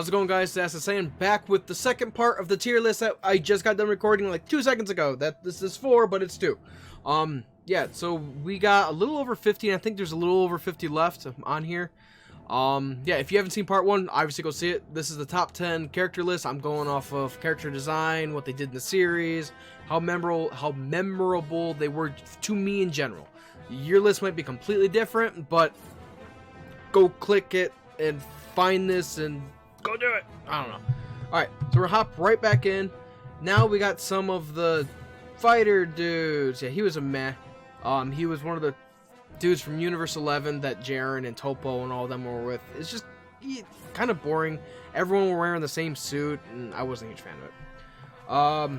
How's it going, guys? That's saying back with the second part of the tier list that I just got done recording like 2 seconds ago. That this is 4, but it's 2. Yeah, so we got a little over 50, and I think there's a little over 50 left on here. Yeah, if you haven't seen part 1, obviously go see it. This is the top 10 character list. I'm going off of character design, what they did in the series, how memorable they were to me in general. Your list might be completely different, but go click it and find this and go do it. I don't know. Alright, so we're hop right back in. Now we got some of the fighter dudes. Yeah, he was a meh. He was one of the dudes from Universe 11 that Jaren and Topo and all of them were with. It's just kind of boring. Everyone were wearing the same suit, and I wasn't a huge fan of it.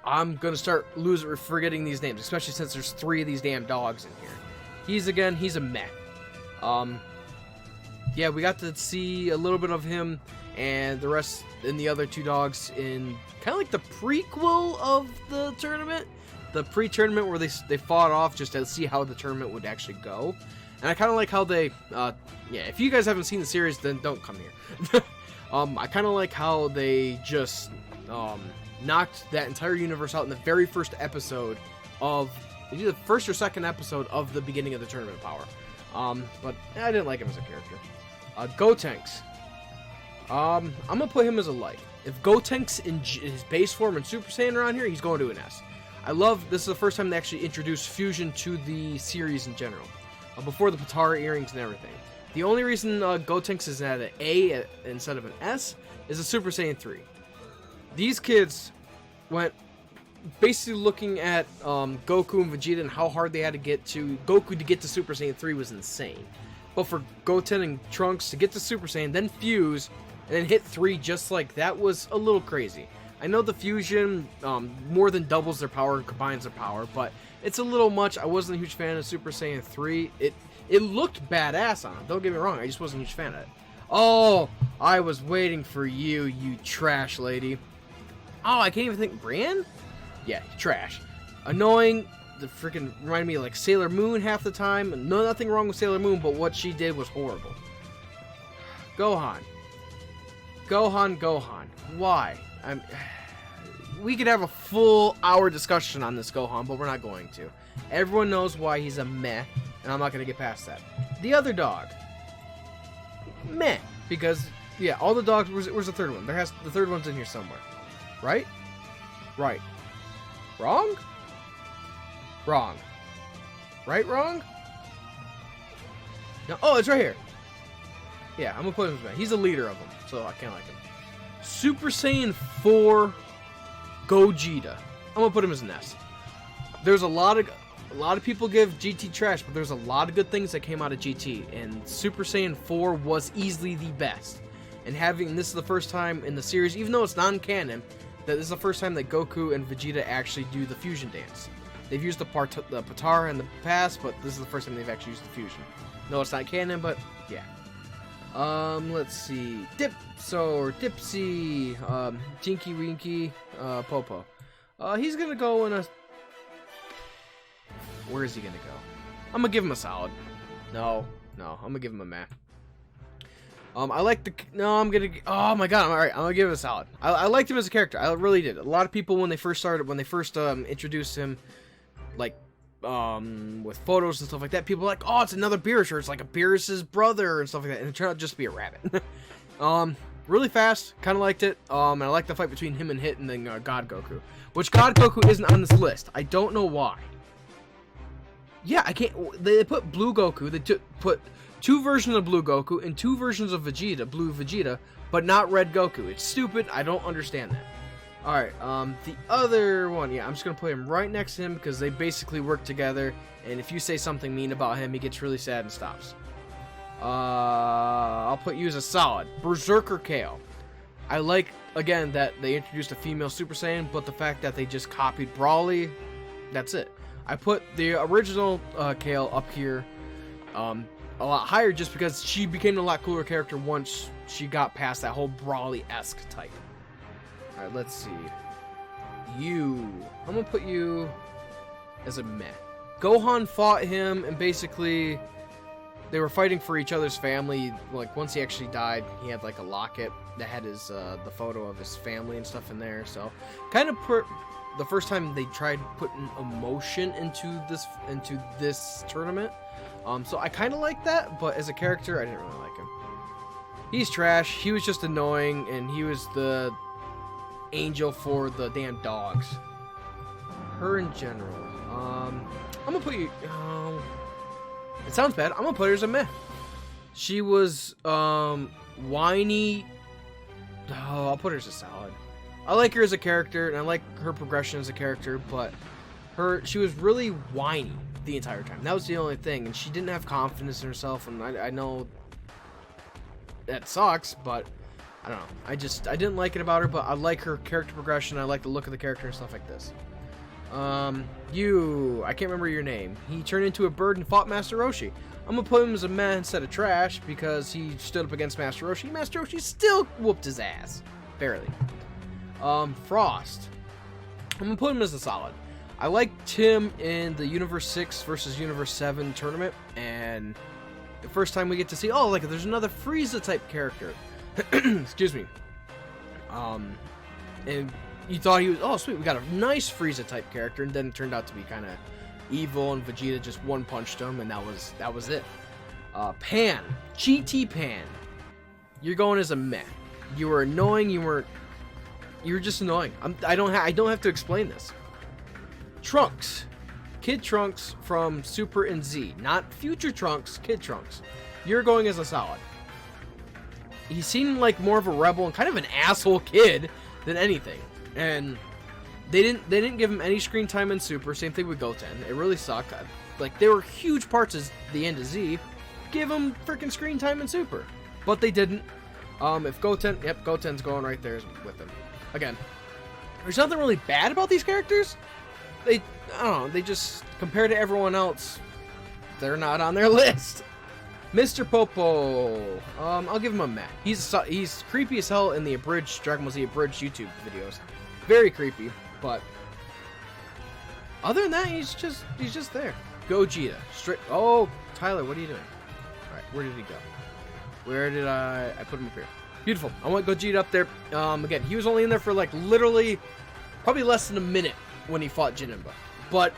I'm gonna start forgetting these names, especially since there's 3 of these damn dogs in here. He's a meh. Yeah, we got to see a little bit of him and the rest and the other 2 dogs in kind of like the prequel of the tournament. The pre-tournament where they fought off just to see how the tournament would actually go. And I kind of like how they, yeah, if you guys haven't seen the series, then don't come here. I kind of like how they just knocked that entire universe out in the very first episode of, either the first or second episode of the beginning of the tournament power. But I didn't like him as a character. Gotenks. I'm gonna put him as a like. If Gotenks in his base form and Super Saiyan are on here, he's going to an S. I love, this is the first time they actually introduced fusion to the series in general. Before the Potara earrings and everything. The only reason Gotenks is at an A instead of an S is a Super Saiyan 3. These kids went basically looking at Goku and Vegeta and how hard they had to get to Goku to get to Super Saiyan 3 was insane. But for Goten and Trunks to get to Super Saiyan, then fuse, and then hit 3 just like that was a little crazy. I know the fusion more than doubles their power and combines their power, but it's a little much. I wasn't a huge fan of Super Saiyan 3. It looked badass on him, don't get me wrong, I just wasn't a huge fan of it. Oh, I was waiting for you, you trash lady. Oh, I can't even think, Brienne? Yeah, trash. Annoying. The freaking reminded me of like Sailor Moon half the time. No, nothing wrong with Sailor Moon, but what she did was horrible. Gohan. Why? We could have a full hour discussion on this Gohan, but we're not going to. Everyone knows why he's a meh, and I'm not going to get past that. The other dog. Meh. Because, yeah, all the dogs... Where's the third one? The third one's in here somewhere. Right? Right. Wrong? Wrong. Right, wrong? No, oh, it's right here. Yeah, I'm gonna put him as man. He's the leader of them, so I can't like him. Super Saiyan 4 Gogeta. I'm gonna put him as an S. There's a lot of people give GT trash, but there's a lot of good things that came out of GT, and Super Saiyan 4 was easily the best. And this is the first time in the series, even though it's non-canon, that this is the first time that Goku and Vegeta actually do the fusion dance. They've used the Potara in the past, but this is the first time they've actually used the fusion. No, it's not canon, but yeah. Let's see. Dipsy, Tinky Winky, Popo. He's gonna go in a... Where is he gonna go? I'm gonna give him a solid. No, I'm gonna give him a meh. I like the... No, I'm gonna... Oh my god, alright, I'm gonna give him a solid. I liked him as a character. I really did. A lot of people, when they first introduced him, like, with photos and stuff like that, people were like, oh, it's another Beerus, or it's like a Beerus's brother, and stuff like that, and it turned out just to be a rabbit. Really fast, kind of liked it, and I liked the fight between him and Hit and then God Goku, which God Goku isn't on this list. I don't know why. Yeah, I can't... They put Blue Goku, they put 2 versions of Blue Goku and 2 versions of Vegeta, Blue Vegeta, but not Red Goku. It's stupid, I don't understand that. Alright, the other one, yeah, I'm just gonna put him right next to him because they basically work together, and if you say something mean about him, he gets really sad and stops. I'll put you as a solid. Berserker Kale. I like, again, that they introduced a female Super Saiyan, but the fact that they just copied Brawly, that's it. I put the original Kale up here a lot higher just because she became a lot cooler character once she got past that whole Brawly-esque type. Alright, let's see. I'm gonna put you as a meh. Gohan fought him, and basically they were fighting for each other's family. Like once he actually died, he had like a locket that had his the photo of his family and stuff in there. So kind of the first time they tried putting emotion into this tournament. So I kind of like that, but as a character, I didn't really like him. He's trash. He was just annoying, and he was the angel for the damn dogs. Her in general. I'm gonna put you. It sounds bad. I'm gonna put her as a meh. She was whiny. Oh, I'll put her as a solid. I like her as a character, and I like her progression as a character, but she was really whiny the entire time. That was the only thing, and she didn't have confidence in herself. And I know that sucks, but I don't know. I didn't like it about her, but I like her character progression. I like the look of the character and stuff like this. I can't remember your name. He turned into a bird and fought Master Roshi. I'm gonna put him as a meh instead of trash because he stood up against Master Roshi. Master Roshi still whooped his ass. Barely. Frost. I'm gonna put him as a solid. I liked him in the Universe 6 versus Universe 7 tournament, and the first time we get to see, oh, like there's another Frieza type character. Excuse me. And you thought he was, oh sweet, we got a nice Frieza type character, and then it turned out to be kind of evil, and Vegeta just one punched him, and that was it. Pan, GT Pan, you're going as a meh. You were annoying. You were just annoying. I don't have to explain this. Trunks, Kid Trunks from Super and Z, not Future Trunks, Kid Trunks. You're going as a solid. He seemed like more of a rebel and kind of an asshole kid than anything. And they didn't give him any screen time in Super. Same thing with Goten. It really sucked. Like, they were huge parts of the end of Z. Give him freaking screen time in Super, but they didn't. If Goten, yep, Goten's going right there with him. Again, there's nothing really bad about these characters. I don't know. They just, compared to everyone else, they're not on their list. Mr. Popo, I'll give him a meh. He's creepy as hell in the abridged Dragon Ball Z abridged YouTube videos. Very creepy, but other than that, he's just there. Gogeta, straight. Oh, Tyler, what are you doing? All right, where did he go? Where did I put him up here? Beautiful. I want Gogeta up there. Again, he was only in there for like literally probably less than a minute when he fought Janemba, but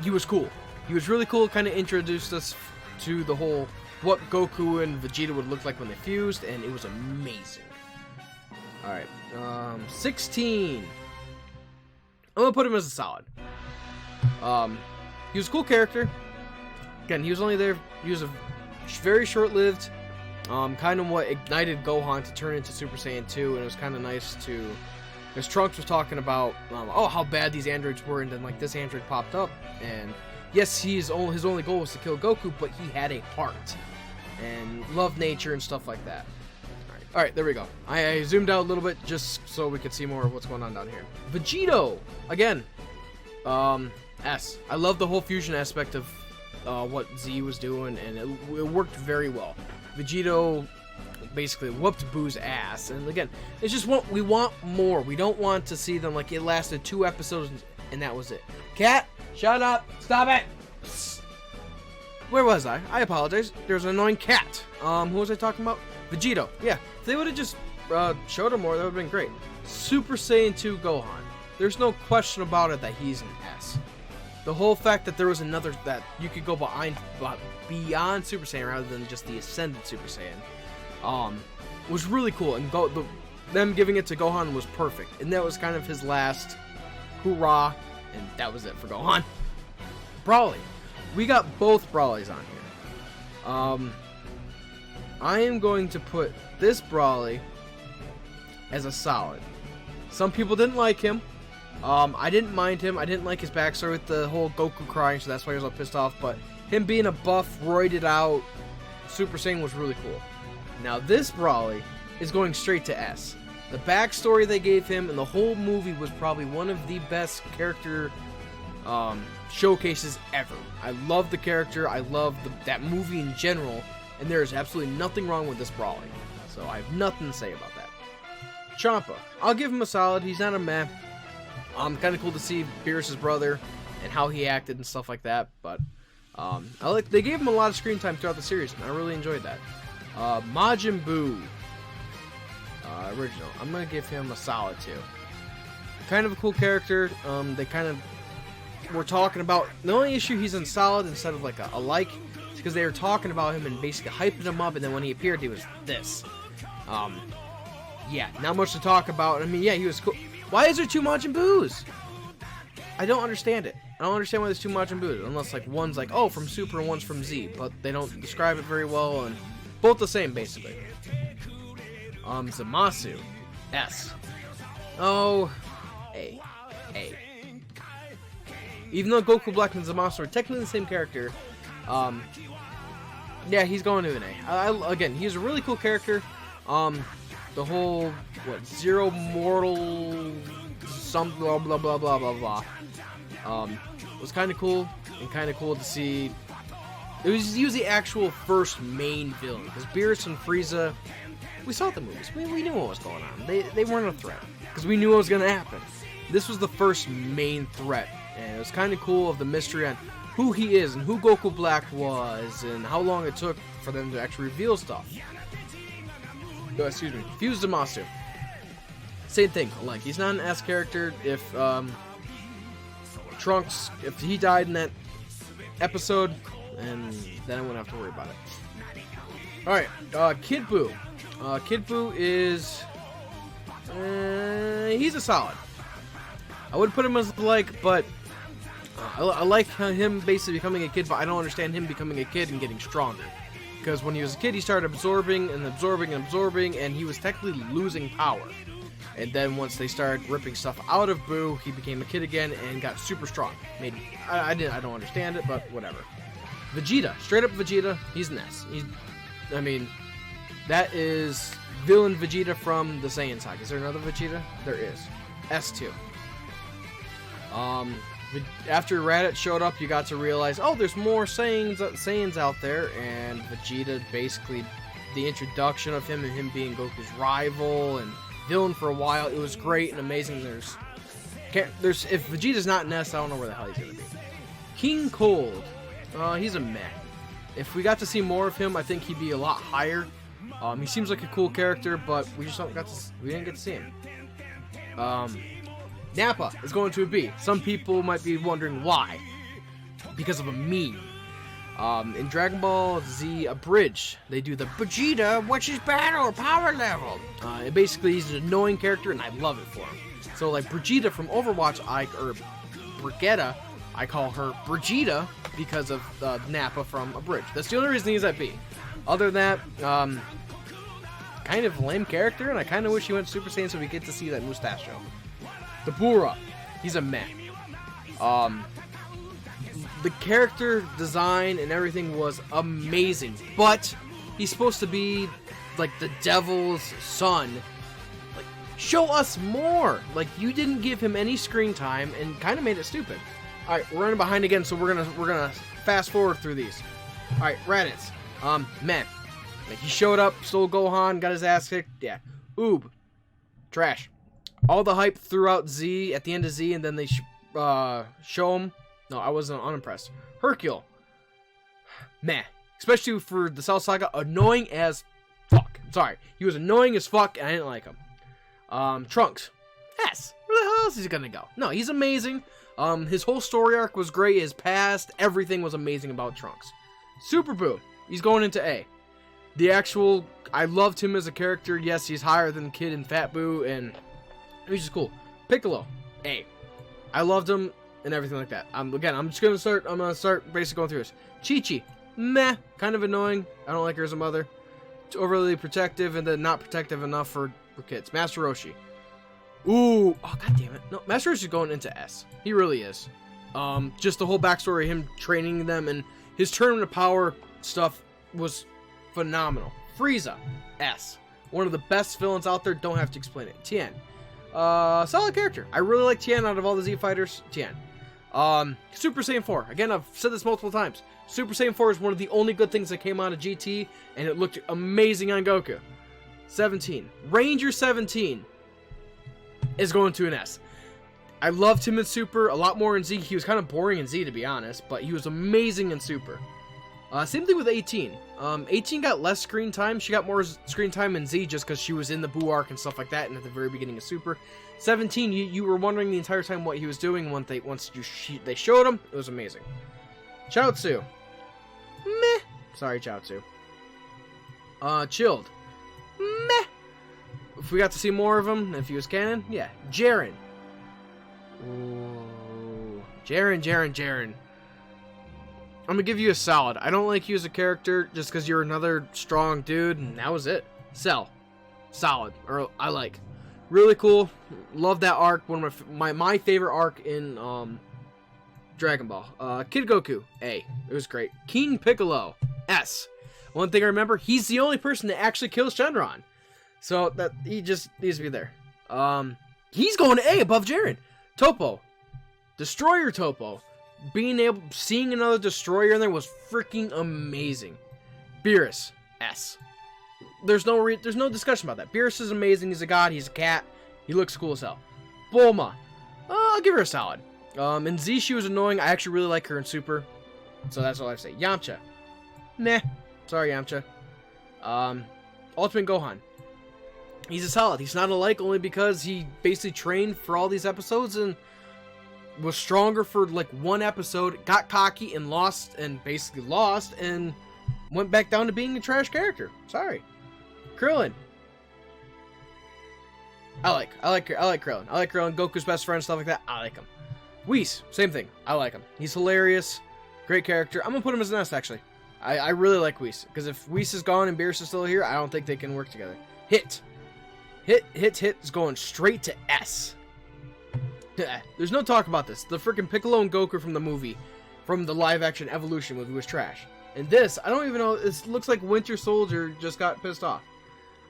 he was cool. He was really cool. Kind of introduced us to the whole what Goku and Vegeta would look like when they fused, and it was amazing. All right, 16. I'm gonna put him as a solid. He was a cool character. Again, he was only there. He was a very short-lived. Kind of what ignited Gohan to turn into Super Saiyan 2, and it was kind of nice to, because Trunks was talking about, oh, how bad these androids were, and then like this android popped up, and yes, his only goal was to kill Goku, but he had a heart and loved nature and stuff like that. All right, there we go. I zoomed out a little bit just so we could see more of what's going on down here. Vegito, again, S. I love the whole fusion aspect of what Z was doing, and it worked very well. Vegito basically whooped Boo's ass, and again, it's just what we want more. We don't want to see them like it lasted 2 episodes and that was it. Cat, shut up! Stop it! Psst. Where was I? I apologize. There's an annoying cat. Who was I talking about? Vegito. Yeah, if they would have just showed him more, that would have been great. Super Saiyan 2 Gohan. There's no question about it that he's an S. The whole fact that there was another, that you could go beyond Super Saiyan rather than just the Ascended Super Saiyan, was really cool. And them giving it to Gohan was perfect. And that was kind of his last hoorah, and that was it for Gohan. Broly. We got both Brolys on here. I am going to put this Broly as a solid. Some people didn't like him. I didn't mind him. I didn't like his backstory with the whole Goku crying, so that's why he was all pissed off. But him being a buff, roided out Super Saiyan was really cool. Now this Broly is going straight to S. The backstory they gave him and the whole movie was probably one of the best character showcases ever. I love the character. I love that movie in general. And there is absolutely nothing wrong with this Broly. So I have nothing to say about that. Champa. I'll give him a solid. He's not a meh. Kind of cool to see Beerus' brother and how he acted and stuff like that. But They gave him a lot of screen time throughout the series, and I really enjoyed that. Majin Buu, original. I'm gonna give him a solid 2. Kind of a cool character. They kind of were talking about the only issue he's in solid instead of like a like, is because they were talking about him and basically hyping him up, and then when he appeared, he was this. Yeah, not much to talk about. I mean, yeah, he was cool. Why is there 2 Majin Buus? I don't understand it. I don't understand why there's 2 Majin Buus, unless like one's like, oh, from Super and one's from Z, but they don't describe it very well, and both the same basically. Zamasu, S. Oh, A. Even though Goku Black and Zamasu are technically the same character, yeah, he's going to an A. Again, he's a really cool character. The whole, Zero Mortal, some blah blah blah blah blah blah. Was kind of cool, and kind of cool to see. He was the actual first main villain, because Beerus and Frieza, we saw the movies. We knew what was going on. They weren't a threat, because we knew what was going to happen. This was the first main threat, and it was kind of cool of the mystery on who he is, and who Goku Black was, and how long it took for them to actually reveal stuff. Oh, excuse me. Fuse Zamasu. Same thing. Like, he's not an S character. If Trunks, if he died in that episode, and then I wouldn't have to worry about it. Alright, Kid Buu. Kid Buu is... he's a solid. I wouldn't put him as like, but... I like him basically becoming a kid, but I don't understand him becoming a kid and getting stronger. Because when he was a kid, he started absorbing and absorbing and absorbing, and he was technically losing power. And then once they started ripping stuff out of Buu, he became a kid again and got super strong. I don't understand it, but whatever. Vegeta, straight up Vegeta, he's an S. I mean, that is villain Vegeta from the Saiyan saga. Is there another Vegeta? There is. S2. After Raditz showed up, you got to realize, oh, there's more Saiyans out there, and Vegeta, basically, the introduction of him and him being Goku's rival and villain for a while, it was great and amazing. If Vegeta's not an S, I don't know where the hell he's gonna be. King Cold, he's a meh. If we got to see more of him, I think he'd be a lot higher. He seems like a cool character, but we didn't get to see him. Nappa is going to a B. Some people might be wondering why. Because of a meme. In Dragon Ball Z Abridged, they do the Vegeta, what's his battle power level? Basically, he's an annoying character, and I love it for him. So, like Brigitte from Overwatch, Brigitte, I call her Brigitte because of Nappa from Abridged. That's the only reason he's at B. Other than that, kind of lame character, and I kind of wish he went Super Saiyan so we get to see that mustache show. The Bura, he's a meh. The character design and everything was amazing, but he's supposed to be like the devil's son. Like, show us more. Like, you didn't give him any screen time and kind of made it stupid. All right, we're running behind again, so we're gonna fast forward through these. All right, Raditz, meh. Like, he showed up, stole Gohan, got his ass kicked. Yeah, Oob, trash. All the hype throughout Z, at the end of Z, and then they show him. No, I wasn't unimpressed. Hercule. Meh. Especially for the Cell Saga, annoying as fuck. Sorry. He was annoying as fuck, and I didn't like him. Trunks. S. Where the hell else is he gonna go? No, he's amazing. His whole story arc was great. His past, everything was amazing about Trunks. Super Buu. He's going into A. I loved him as a character. Yes, he's higher than Kid and Fat Buu, and he's just cool. Piccolo, A. I loved him and everything like that. I'm gonna start basically going through this. Chi-Chi, meh, kind of annoying. I don't like her as a mother. It's overly protective and then not protective enough for kids. Master Roshi. Ooh, oh god damn it. No, Master Roshi's going into S. He really is. Just the whole backstory, him training them and his tournament of power stuff was phenomenal. Frieza, S. One of the best villains out there. Don't have to explain it. Tien. Solid character. I really like Tien out of all the Z fighters. Tien. Super Saiyan 4. Again, I've said this multiple times. Super Saiyan 4 is one of the only good things that came out of GT, and it looked amazing on Goku. 17. Ranger 17 is going to an S. I loved him in Super a lot more in Z. He was kind of boring in Z, to be honest, but he was amazing in Super. Same thing with 18. 18 got less screen time. She got more screen time in Z just because she was in the Boo arc and stuff like that, and at the very beginning of Super. 17, you were wondering the entire time what he was doing. Once they showed him, it was amazing. Chaozu. Meh. Sorry, Chaozu. Chilled. Meh. If we got to see more of him, if he was canon, yeah. Jaren. Ooh. Jaren. I'm gonna give you a solid. I don't like you as a character just because you're another strong dude, and that was it. Cell. Solid. Or I like. Really cool. Love that arc. One of my favorite arc in Dragon Ball. Kid Goku. A. It was great. King Piccolo. S. One thing I remember, he's the only person that actually kills Shenron. So that he just needs to be there. He's going to A above Jaren. Topo. Destroyer Topo. Seeing another Destroyer in there was freaking amazing. Beerus. S. There's no discussion about that. Beerus is amazing. He's a god. He's a cat. He looks cool as hell. Bulma. I'll give her a solid. In Z, she was annoying. I actually really like her in Super. So that's all I have to say. Yamcha. Meh. Sorry, Yamcha. Ultimate Gohan. He's a solid. He's not a like only because he basically trained for all these episodes and was stronger for like one episode, got cocky and lost, and went back down to being a trash character. Sorry. Krillin. I like Krillin. I like Krillin. Goku's best friend, stuff like that. I like him. Whis, same thing. I like him. He's hilarious. Great character. I'm gonna put him as an S, actually. I really like Whis, because if Whis is gone and Beerus is still here, I don't think they can work together. Hit is going straight to S. There's no talk about this. The freaking Piccolo and Goku from the movie, from the live-action Evolution movie, was trash. And this, I don't even know, it looks like Winter Soldier just got pissed off.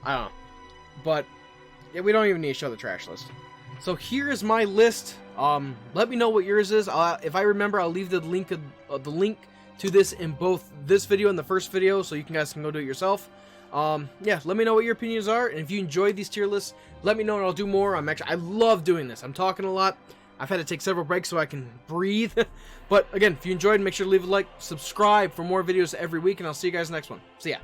I don't know. But, yeah, we don't even need to show the trash list. So here is my list. Let me know what yours is. If I remember, I'll leave the link to this in both this video and the first video, so you guys can go do it yourself. Yeah, let me know what your opinions are, and if you enjoyed these tier lists, let me know and I'll do more. I love doing this. I'm talking a lot. I've had to take several breaks so I can breathe. But again, if you enjoyed, make sure to leave a like, subscribe for more videos every week, and I'll see you guys next one. See ya.